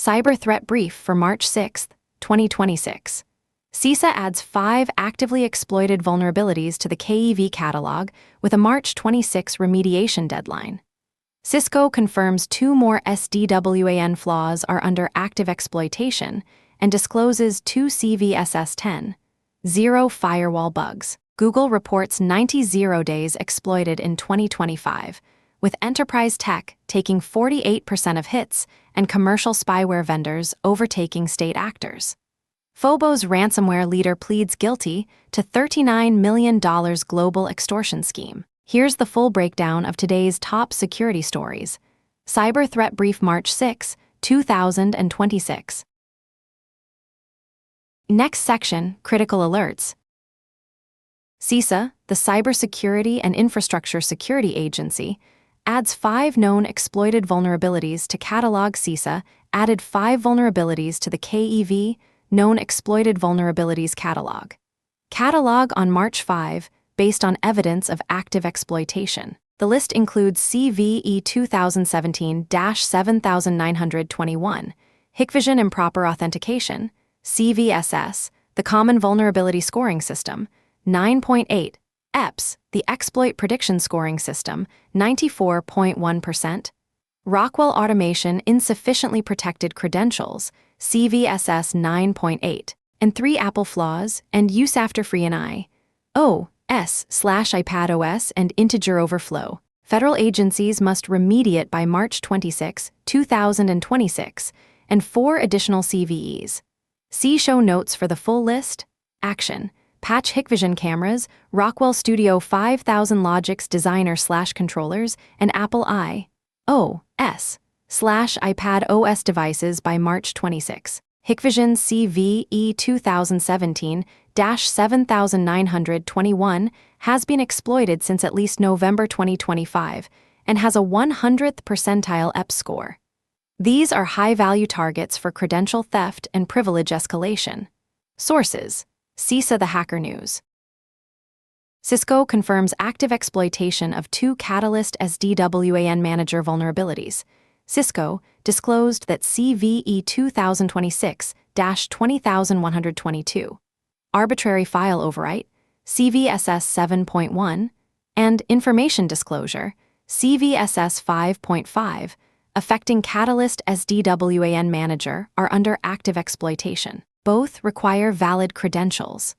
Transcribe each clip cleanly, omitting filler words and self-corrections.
Cyber Threat Brief for March 6, 2026. CISA adds 5 actively exploited vulnerabilities to the KEV catalog with a March 26 remediation deadline. Cisco confirms 2 more SDWAN flaws are under active exploitation and discloses 2 CVSS10.0 firewall bugs. Google reports 90 0-days exploited in 2025, with enterprise tech taking 48% of hits and commercial spyware vendors overtaking state actors. Phobos ransomware leader pleads guilty to $39 million global extortion scheme. Here's the full breakdown of today's top security stories. Cyber Threat Brief March 6, 2026. Next section, Critical Alerts. CISA, the Cybersecurity and Infrastructure Security Agency, adds 5 known exploited vulnerabilities to catalog. CISA added 5 vulnerabilities to the KEV Known Exploited Vulnerabilities Catalog. Catalog on March 5, based on evidence of active exploitation. The list includes CVE 2017-7921, Hikvision Improper Authentication, CVSS, the Common Vulnerability Scoring System, 9.8, EPS, the Exploit Prediction Scoring System, 94.1%, Rockwell Automation Insufficiently Protected Credentials, CVSS 9.8, and 3 Apple flaws and use after free and iOS/iPadOS and integer overflow. Federal agencies must remediate by March 26, 2026, and 4 additional CVEs. See show notes for the full list. Action. Patch Hikvision cameras, Rockwell Studio 5000 Logix Designer/controllers, and Apple iOS/iPadOS devices by March 26. Hikvision CVE 2017-7921 has been exploited since at least November 2025 and has a 100th percentile EPS score. These are high-value targets for credential theft and privilege escalation. Sources: CISA The Hacker News. Cisco confirms active exploitation of 2 Catalyst SDWAN Manager vulnerabilities. Cisco disclosed that CVE 2026-20122, Arbitrary File Overwrite, CVSS 7.1, and Information Disclosure, CVSS 5.5, affecting Catalyst SDWAN Manager are under active exploitation. Both require valid credentials.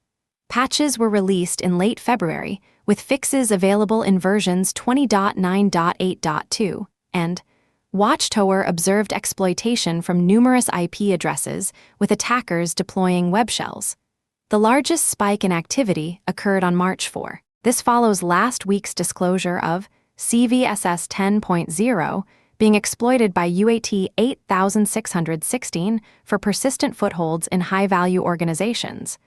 Patches were released in late February, with fixes available in versions 20.9.8.2, and Watchtower observed exploitation from numerous IP addresses, with attackers deploying web shells. The largest spike in activity occurred on March 4. This follows last week's disclosure of CVSS 10.0 being exploited by UAT 8616 for persistent footholds in high-value organizations,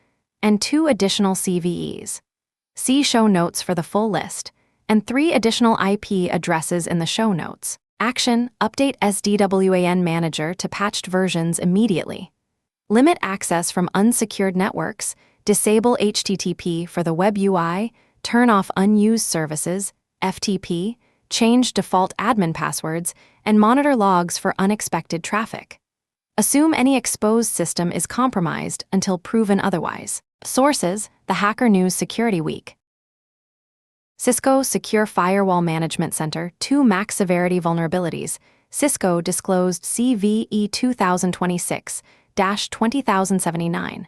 and 2 additional CVEs. See show notes for the full list, and 3 additional IP addresses in the show notes. Action: update SDWAN Manager to patched versions immediately. Limit access from unsecured networks, disable HTTP for the web UI, turn off unused services, FTP, change default admin passwords, and monitor logs for unexpected traffic. Assume any exposed system is compromised until proven otherwise. Sources: The Hacker News Security Week. Cisco Secure Firewall Management Center 2 Max Severity Vulnerabilities. Cisco disclosed CVE 2026-20079,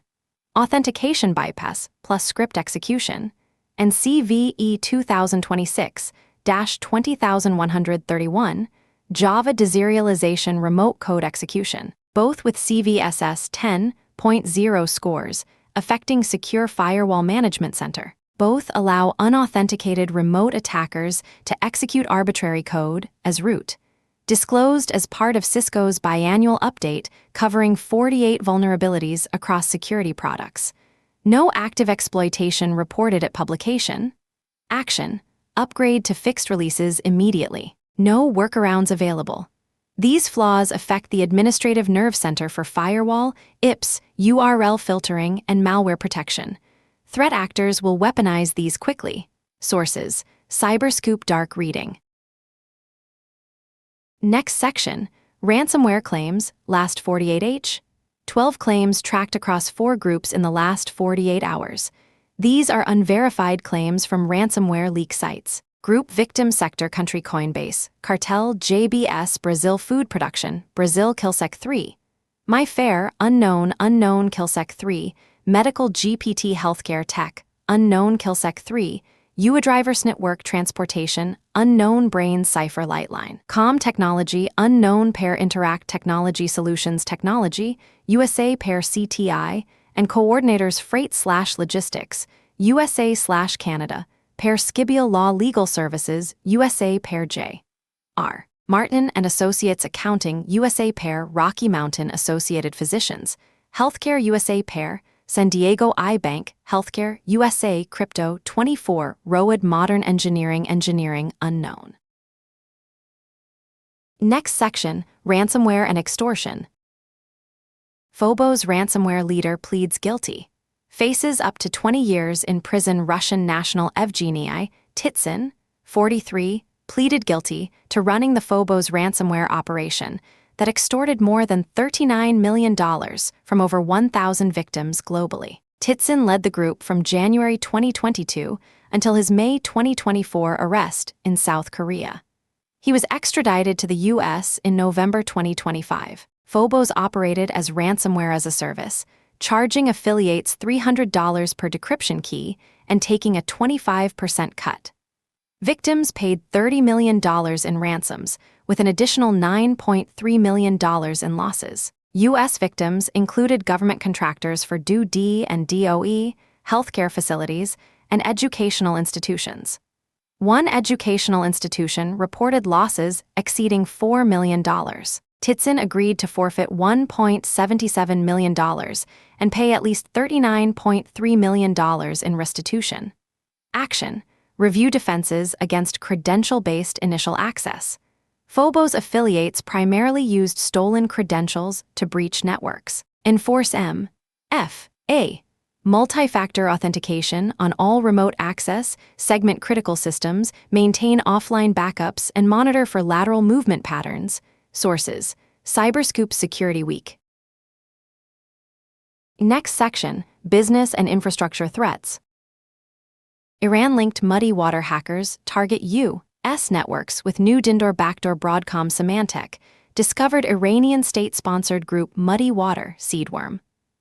Authentication Bypass plus Script Execution, and CVE 2026-20131, Java Deserialization Remote Code Execution, both with CVSS 10.0 scores, affecting Secure Firewall Management Center. Both allow unauthenticated remote attackers to execute arbitrary code as root. Disclosed as part of Cisco's biannual update covering 48 vulnerabilities across security products. No active exploitation reported at publication. Action: upgrade to fixed releases immediately. No workarounds available. These flaws affect the administrative nerve center for firewall, IPS, URL filtering, and malware protection. Threat actors will weaponize these quickly. Sources: Cyberscoop Dark Reading. Next section, Ransomware claims, last 48h. 12 claims tracked across 4 groups in the last 48 hours. These are unverified claims from ransomware leak sites. Group victim sector country Coinbase, Cartel JBS Brazil Food Production, Brazil Killsec 3. My Fair, unknown Killsec 3, Medical GPT Healthcare Tech, unknown Killsec 3, UADrivers Network Transportation, unknown Brain Cipher Lightline, Com Technology, unknown Pair Interact Technology Solutions Technology, USA Pair CTI, and Coordinators Freight/Logistics, USA/Canada, Pair Skibial Law Legal Services, USA Pair J. R. Martin and Associates Accounting, USA Pair Rocky Mountain Associated Physicians, Healthcare USA Pair, San Diego iBank, Healthcare USA Crypto 24, Road Modern Engineering unknown. Next section, Ransomware and Extortion. Phobos ransomware leader pleads guilty. Faces up to 20 years in prison. Russian national Evgeny Titsin, 43, pleaded guilty to running the Phobos ransomware operation that extorted more than $39 million from over 1,000 victims globally. Titsin led the group from January 2022 until his May 2024 arrest in South Korea. He was extradited to the U.S. in November 2025. Phobos operated as ransomware as a service, charging affiliates $300 per decryption key and taking a 25% cut. Victims paid $30 million in ransoms, with an additional $9.3 million in losses. U.S. victims included government contractors for DoD and DOE, healthcare facilities, and educational institutions. One educational institution reported losses exceeding $4 million. Titsin agreed to forfeit $1.77 million and pay at least $39.3 million in restitution. Action: review defenses against credential-based initial access. Phobos affiliates primarily used stolen credentials to breach networks. Enforce M.F.A. multi-factor authentication on all remote access, segment critical systems, maintain offline backups, and monitor for lateral movement patterns. Sources: Cyberscoop Security Week. Next section, Business and Infrastructure Threats. Iran-linked muddy water hackers target U.S. networks with new Dindor backdoor. Broadcom Symantec discovered Iranian state-sponsored group Muddy Water Seedworm.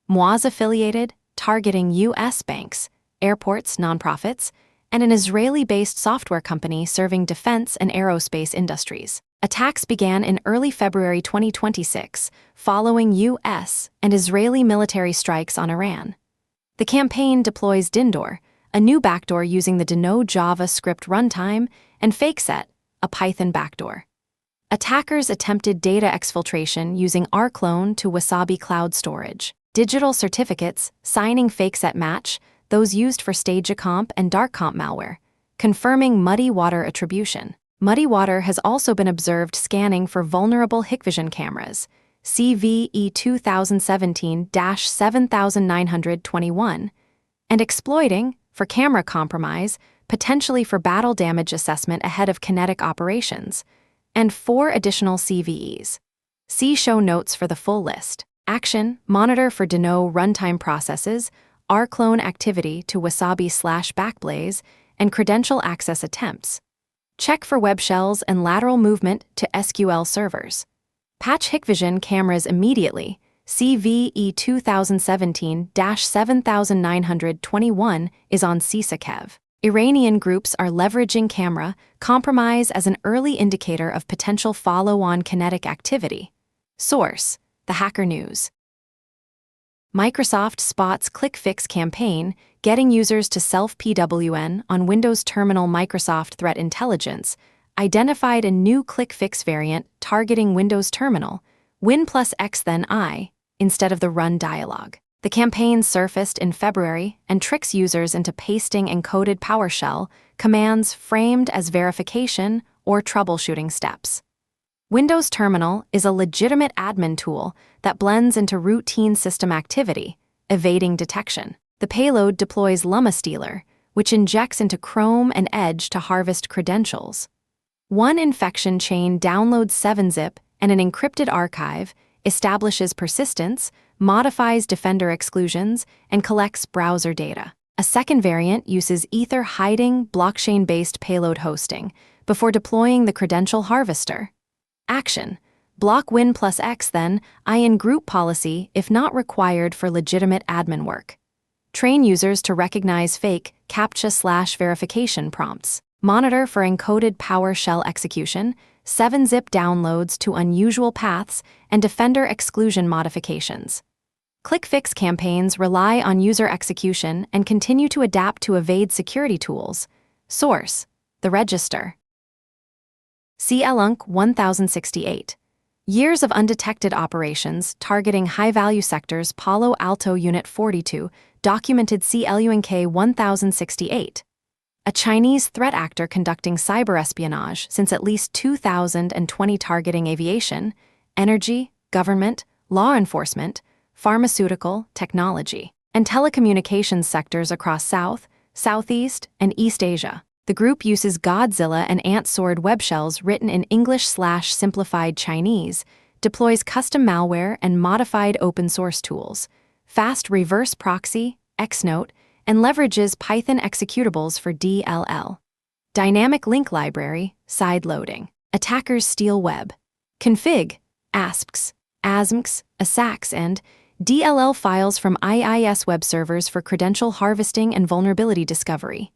Moaz-affiliated, targeting U.S. banks, airports, nonprofits, and an Israeli-based software company serving defense and aerospace industries. Attacks began in early February 2026, following U.S. and Israeli military strikes on Iran. The campaign deploys Dindor, a new backdoor using the Deno JavaScript runtime, and FakeSet, a Python backdoor. Attackers attempted data exfiltration using rclone to Wasabi cloud storage. Digital certificates, signing FakeSet match, those used for StageAcomp and DarkComp malware, confirming Muddy Water attribution. Muddy Water has also been observed scanning for vulnerable Hikvision cameras, CVE 2017-7921, and exploiting, for camera compromise, potentially for battle damage assessment ahead of kinetic operations, and 4 additional CVEs. See show notes for the full list. Action: monitor for Deno runtime processes, rclone activity to Wasabi/Backblaze, and credential access attempts. Check for web shells and lateral movement to SQL servers. Patch Hikvision cameras immediately. CVE 2017-7921 is on CISA-Kev. Iranian groups are leveraging camera compromise as an early indicator of potential follow-on kinetic activity. Source: The Hacker News. Microsoft spots ClickFix campaign, getting users to self-PWN on Windows Terminal. Microsoft Threat Intelligence identified a new ClickFix variant targeting Windows Terminal, Win plus X then I, instead of the run dialog. The campaign surfaced in February and tricks users into pasting encoded PowerShell commands framed as verification or troubleshooting steps. Windows Terminal is a legitimate admin tool that blends into routine system activity, evading detection. The payload deploys LumaStealer, which injects into Chrome and Edge to harvest credentials. One infection chain downloads 7-zip and an encrypted archive, establishes persistence, modifies defender exclusions, and collects browser data. A second variant uses Ether hiding blockchain-based payload hosting before deploying the credential harvester. Action: block Win plus X then, in group policy if not required for legitimate admin work. Train users to recognize fake CAPTCHA/verification prompts. Monitor for encoded PowerShell execution, 7-zip downloads to unusual paths, and defender exclusion modifications. Click-fix campaigns rely on user execution and continue to adapt to evade security tools. Source: The Register. CLUNC 1068. Years of undetected operations targeting high-value sectors. Palo Alto Unit 42 documented CLUNC 1068. A Chinese threat actor conducting cyber-espionage since at least 2020 targeting aviation, energy, government, law enforcement, pharmaceutical, technology, and telecommunications sectors across South, Southeast, and East Asia. The group uses Godzilla and Ant Sword web shells written in English/simplified Chinese, deploys custom malware and modified open-source tools, fast reverse proxy, Xnote, and leverages Python executables for DLL. Dynamic link library, side loading. Attackers steal web. Config, ASPs, ASMs, ASACs, and DLL files from IIS web servers for credential harvesting and vulnerability discovery.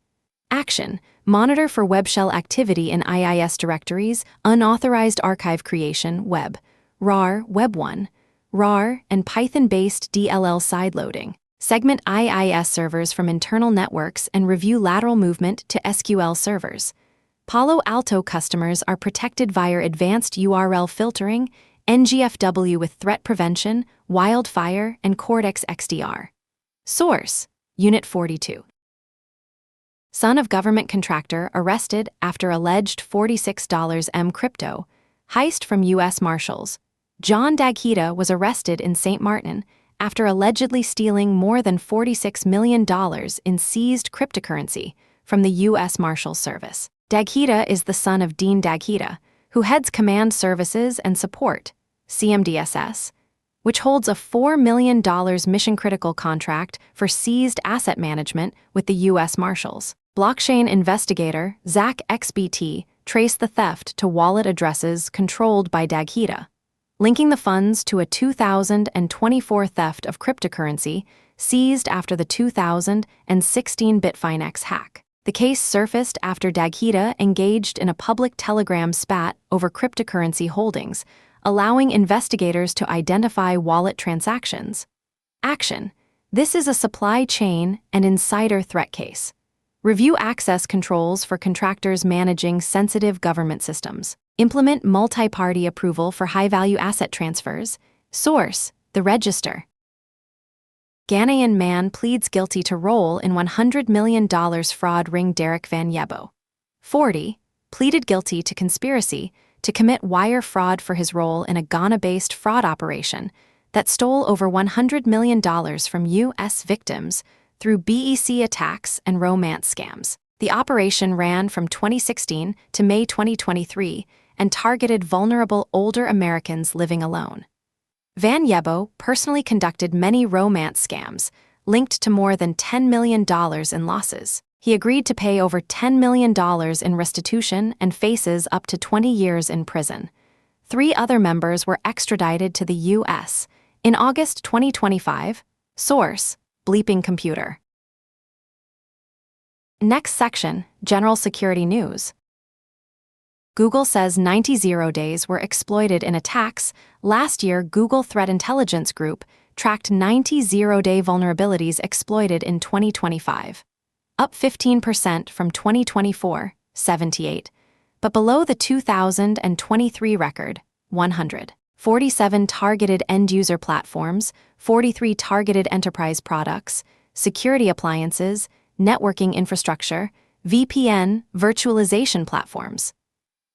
Action: monitor for web shell activity in IIS directories, unauthorized archive creation, web, RAR, Web1, RAR, and Python-based DLL sideloading. Segment IIS servers from internal networks and review lateral movement to SQL servers. Palo Alto customers are protected via advanced URL filtering, NGFW with threat prevention, Wildfire, and Cortex XDR. Source: Unit 42. Son of government contractor arrested after alleged $46 M crypto heist from U.S. Marshals. John Daghita was arrested in St. Martin after allegedly stealing more than $46 million in seized cryptocurrency from the U.S. Marshals Service. Daghita is the son of Dean Daghita, who heads Command Services and Support, CMDSS, which holds a $4 million mission-critical contract for seized asset management with the U.S. Marshals. Blockchain investigator Zach XBT traced the theft to wallet addresses controlled by Daghita, linking the funds to a 2024 theft of cryptocurrency seized after the 2016 Bitfinex hack. The case surfaced after Daghita engaged in a public Telegram spat over cryptocurrency holdings, allowing investigators to identify wallet transactions. Action: this is a supply chain and insider threat case. Review access controls for contractors managing sensitive government systems. Implement multi-party approval for high-value asset transfers. Source: The Register. Ghanaian man pleads guilty to role in $100 million fraud ring. Derek Van Yebo, 40, pleaded guilty to conspiracy to commit wire fraud for his role in a Ghana-based fraud operation that stole over $100 million from U.S. victims through BEC attacks and romance scams. The operation ran from 2016 to May 2023 and targeted vulnerable older Americans living alone. Van Yebo personally conducted many romance scams, linked to more than $10 million in losses. He agreed to pay over $10 million in restitution and faces up to 20 years in prison. 3 other members were extradited to the U.S. in August 2025. Source: Bleeping Computer. Next section, General Security News. Google says 90 zero-days were exploited in attacks. Last year, Google Threat Intelligence Group tracked 90 zero-day vulnerabilities exploited in 2025, up 15% from 2024, 78, but below the 2023 record, 100. 47 targeted end-user platforms, 43 targeted enterprise products, security appliances, networking infrastructure, VPN, virtualization platforms.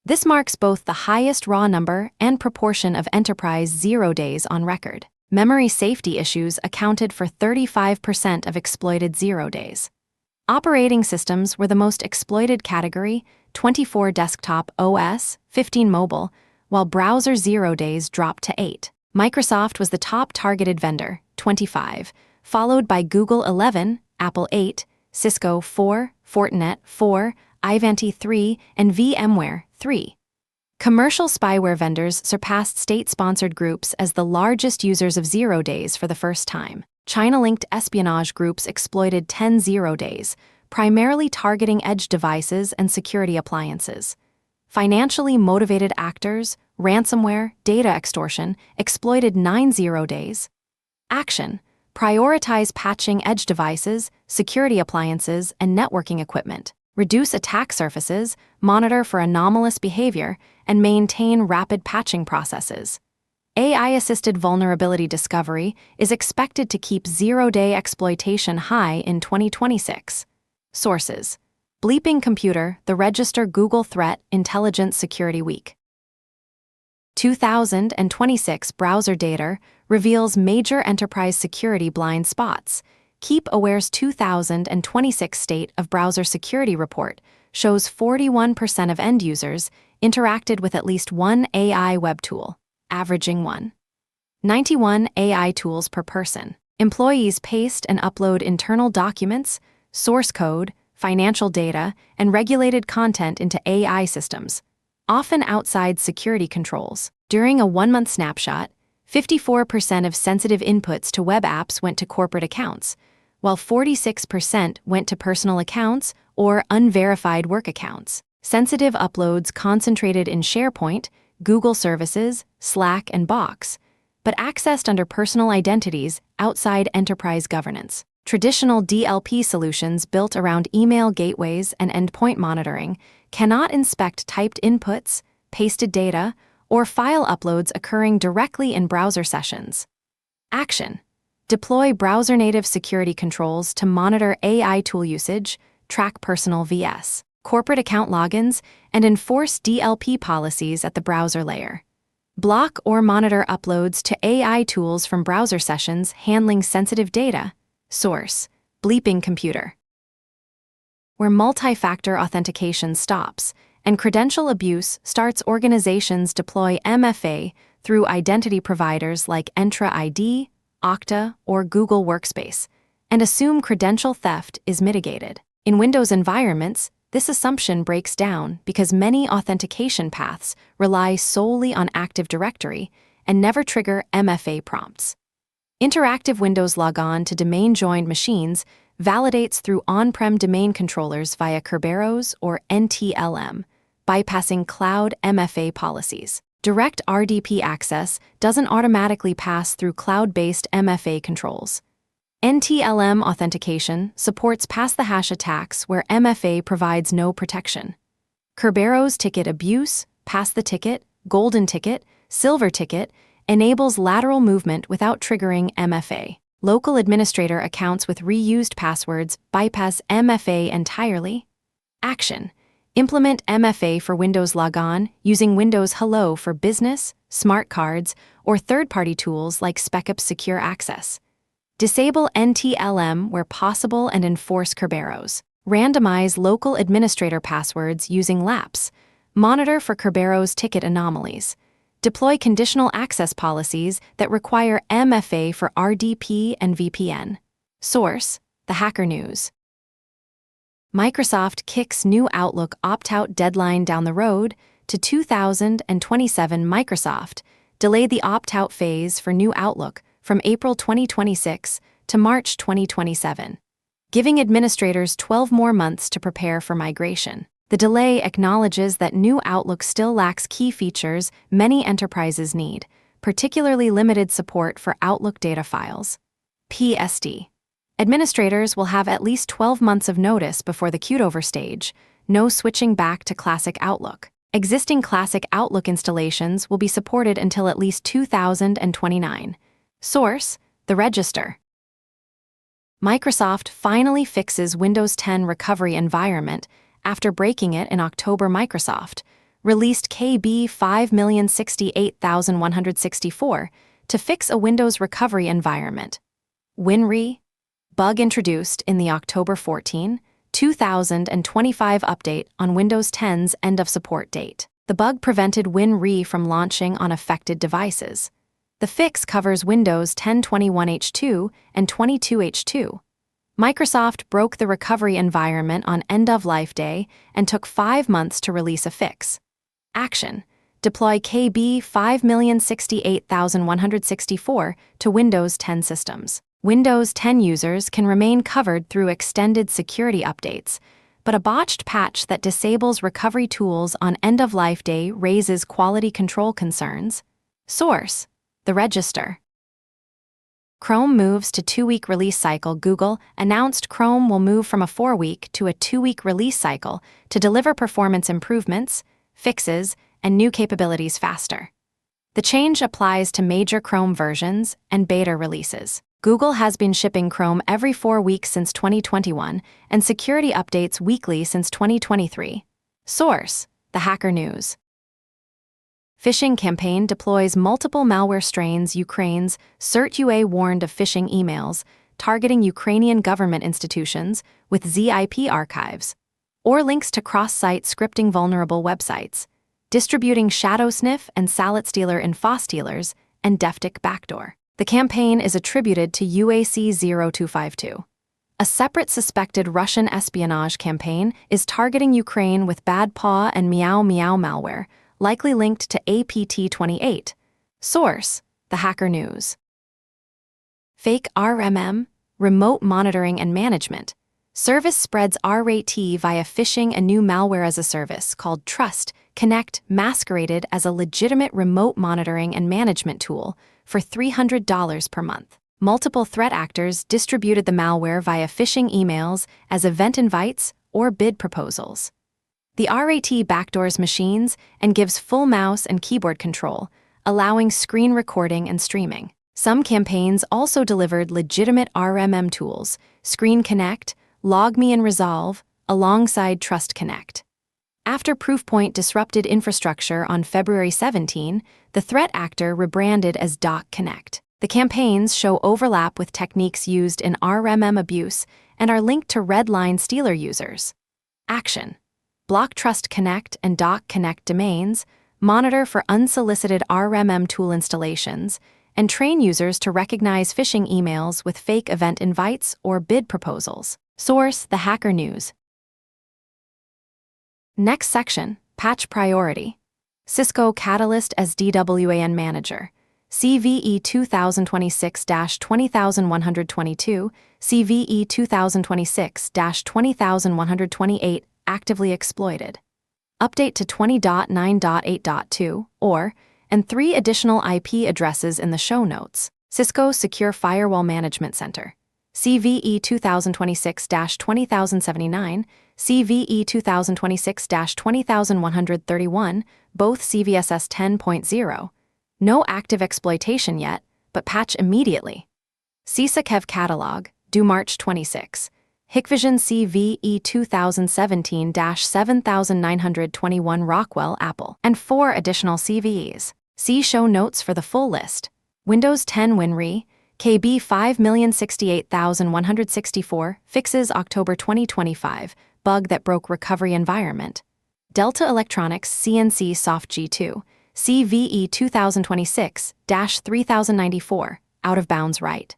This marks both the highest raw number and proportion of enterprise zero-days on record. Memory safety issues accounted for 35% of exploited zero-days. Operating systems were the most exploited category: 24 desktop OS, 15 mobile, while browser 0 days dropped to 8. Microsoft was the top targeted vendor, 25, followed by Google 11, Apple 8, Cisco 4, Fortinet 4, Ivanti 3, and VMware 3. Commercial spyware vendors surpassed state-sponsored groups as the largest users of 0 days for the first time. China-linked espionage groups exploited 10 0 days, primarily targeting edge devices and security appliances. Financially motivated actors, ransomware, data extortion, exploited 9 0 days. Action: prioritize patching edge devices, security appliances, and networking equipment. Reduce attack surfaces, monitor for anomalous behavior, and maintain rapid patching processes. AI-assisted vulnerability discovery is expected to keep 0-day exploitation high in 2026. Sources: Bleeping Computer, The Register, Google Threat Intelligence Security Week. 2026 Browser Data reveals major enterprise security blind spots. KeepAware's 2026 State of Browser Security Report shows 41% of end users interacted with at least one AI web tool, averaging 1.91 AI tools per person. Employees paste and upload internal documents, source code, financial data, and regulated content into AI systems, often outside security controls. During a 1-month snapshot, 54% of sensitive inputs to web apps went to corporate accounts, while 46% went to personal accounts or unverified work accounts. Sensitive uploads concentrated in SharePoint, Google Services, Slack, and Box, but accessed under personal identities outside enterprise governance. Traditional DLP solutions built around email gateways and endpoint monitoring cannot inspect typed inputs, pasted data, or file uploads occurring directly in browser sessions. Action: deploy browser-native security controls to monitor AI tool usage, track personal vs. corporate account logins, and enforce DLP policies at the browser layer. Block or monitor uploads to AI tools from browser sessions handling sensitive data. Source: Bleeping Computer. Where multi-factor authentication stops and credential abuse starts, organizations deploy MFA through identity providers like Entra ID, Okta, or Google Workspace, and assume credential theft is mitigated. In Windows environments, this assumption breaks down because many authentication paths rely solely on Active Directory and never trigger MFA prompts. Interactive Windows logon to domain-joined machines validates through on-prem domain controllers via Kerberos or NTLM, bypassing cloud MFA policies. Direct RDP access doesn't automatically pass through cloud-based MFA controls. NTLM authentication supports pass-the-hash attacks where MFA provides no protection. Kerberos ticket abuse, pass-the-ticket, golden ticket, silver ticket enables lateral movement without triggering MFA. Local administrator accounts with reused passwords bypass MFA entirely. Action: implement MFA for Windows Logon using Windows Hello for business, smart cards, or third-party tools like SpecUp Secure Access. Disable NTLM where possible and enforce Kerberos. Randomize local administrator passwords using LAPS. Monitor for Kerberos ticket anomalies. Deploy conditional access policies that require MFA for RDP and VPN. Source: The Hacker News. Microsoft kicks new Outlook opt-out deadline down the road to 2027. Microsoft delayed the opt-out phase for new Outlook from April 2026 to March 2027, giving administrators 12 more months to prepare for migration. The delay acknowledges that new Outlook still lacks key features many enterprises need, particularly limited support for Outlook data files. PSD. Administrators will have at least 12 months of notice before the cutover stage, no switching back to Classic Outlook. Existing Classic Outlook installations will be supported until at least 2029. Source: The Register. Microsoft finally fixes Windows 10 recovery environment after breaking it in October. Microsoft released KB 5,068,164 to fix a Windows recovery environment. WinRe bug introduced in the October 14, 2025 update on Windows 10's end of support date. The bug prevented WinRE from launching on affected devices. The fix covers Windows 10 21H2 and 22H2. Microsoft broke the recovery environment on end-of-life day and took 5 months to release a fix. Action: deploy KB 5,068,164 to Windows 10 systems. Windows 10 users can remain covered through extended security updates, but a botched patch that disables recovery tools on end-of-life day raises quality control concerns. Source: The Register. Chrome moves to 2-week release cycle. Google announced Chrome will move from a 4-week to a 2-week release cycle to deliver performance improvements, fixes, and new capabilities faster. The change applies to major Chrome versions and beta releases. Google has been shipping Chrome every 4 weeks since 2021 and security updates weekly since 2023. Source: The Hacker News. Phishing campaign deploys multiple malware strains. Ukraine's CERT-UA warned of phishing emails targeting Ukrainian government institutions with ZIP archives, or links to cross-site scripting vulnerable websites, distributing shadow sniff and salad stealer infostealers, and Deftic backdoor. The campaign is attributed to UAC 0252. A separate suspected Russian espionage campaign is targeting Ukraine with Bad Paw and Meow Meow malware, likely linked to APT28. Source: The Hacker News. Fake RMM, remote monitoring and management. Service spreads RAT via phishing. A new malware as a service called Trust Connect masqueraded as a legitimate remote monitoring and management tool for $300 per month. Multiple threat actors distributed the malware via phishing emails as event invites or bid proposals. The RAT backdoors machines and gives full mouse and keyboard control, allowing screen recording and streaming. Some campaigns also delivered legitimate RMM tools, Screen Connect, LogMe and Resolve, alongside Trust Connect. After Proofpoint disrupted infrastructure on February 17, the threat actor rebranded as Doc Connect. The campaigns show overlap with techniques used in RMM abuse and are linked to Redline Stealer users. Action: block Trust Connect and Doc Connect domains, monitor for unsolicited RMM tool installations, and train users to recognize phishing emails with fake event invites or bid proposals. Source: The Hacker News. Next section: Patch Priority. Cisco Catalyst as DWAN Manager. CVE 2026-20122, CVE 2026-20128 actively exploited. Update to 20.9.8.2 or, and 3 additional IP addresses in the show notes. Cisco Secure Firewall Management Center. CVE 2026-20079, CVE 2026-20131, both CVSS 10.0. No active exploitation yet, but patch immediately. CISA Kev Catalog, due March 26. Hikvision CVE 2017-7921 Rockwell Apple, and 4 additional CVEs. See show notes for the full list. Windows 10 WinRE, KB 5,068,164, fixes October 2025, bug that broke recovery environment. Delta Electronics CNC Soft G2, CVE 2026-3094, out of bounds write.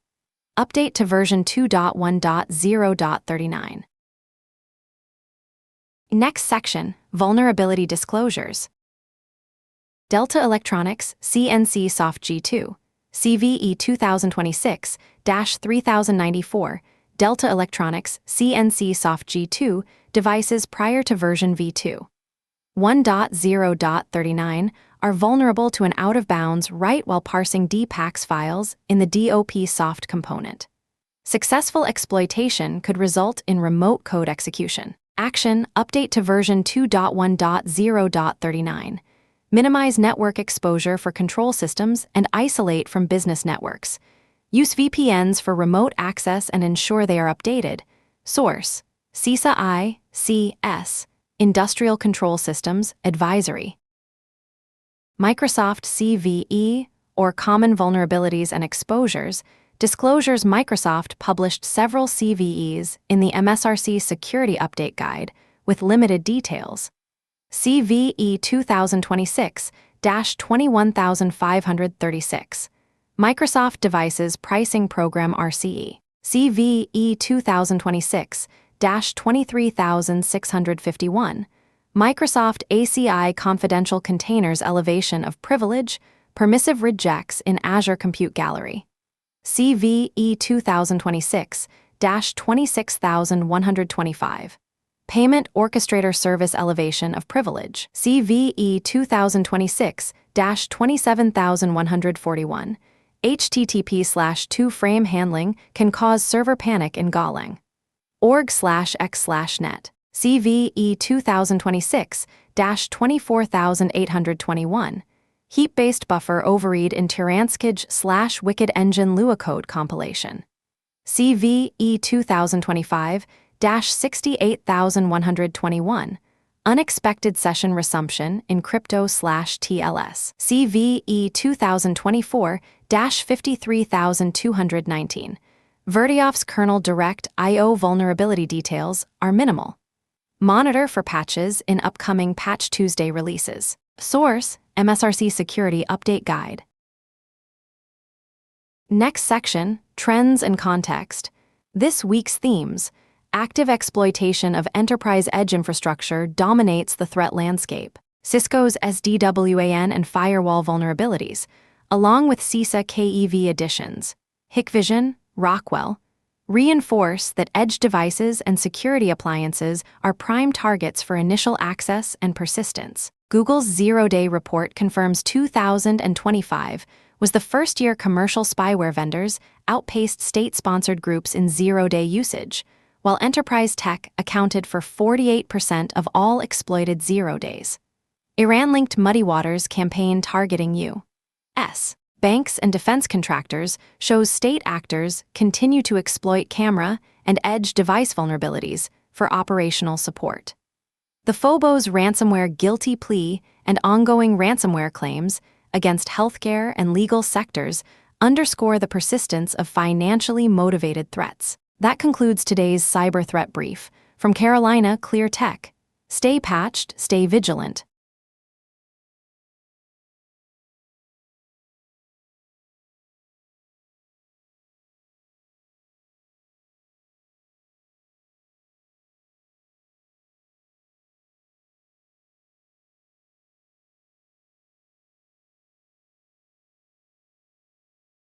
Update to version 2.1.0.39. Next section: Vulnerability Disclosures. Delta Electronics CNC Soft G2, CVE 2026-3094, Delta Electronics CNC Soft G2 devices prior to version v2. 1.0.39 are vulnerable to an out-of-bounds write while parsing DPAX files in the DOP soft component. Successful exploitation could result in remote code execution. Action: update to version 2.1.0.39. Minimize network exposure for control systems and isolate from business networks. Use VPNs for remote access and ensure they are updated. Source: CISA ICS, Industrial Control Systems Advisory. Microsoft CVE, or Common Vulnerabilities and Exposures, disclosures. Microsoft published several CVEs in the MSRC Security Update Guide with limited details. CVE 2026-21536. Microsoft Devices Pricing Program RCE. CVE 2026-23651. Microsoft ACI Confidential Containers Elevation of Privilege, Permissive Rejects in Azure Compute Gallery. CVE 2026-26125. Payment Orchestrator Service Elevation of Privilege. CVE 2026-27141. HTTP/2-frame handling can cause server panic in Golang. org/x/net. CVE 2026-24821. Heap-based buffer overread in Tyranskij/Wicked Engine Lua code compilation. CVE 2025-68121. Unexpected session resumption in crypto/TLS. CVE 2024-53219. Vertioff's kernel direct I/O vulnerability details are minimal. Monitor for patches in upcoming Patch Tuesday releases. Source: MSRC Security Update Guide. Next section, Trends and Context. This week's themes. Active exploitation of enterprise edge infrastructure dominates the threat landscape. Cisco's SDWAN and firewall vulnerabilities, along with CISA KEV additions. Hikvision, Rockwell, reinforce that edge devices and security appliances are prime targets for initial access and persistence. Google's zero-day report confirms 2025 was the first year commercial spyware vendors outpaced state-sponsored groups in zero-day usage, while enterprise tech accounted for 48% of all exploited zero days. Iran-linked Muddy Waters campaign targeting U.S. banks and defense contractors shows state actors continue to exploit camera and edge device vulnerabilities for operational support. The Phobos ransomware guilty plea and ongoing ransomware claims against healthcare and legal sectors underscore the persistence of financially motivated threats. That concludes today's cyber threat brief. From Carolina Clear Tech. Stay patched, stay vigilant.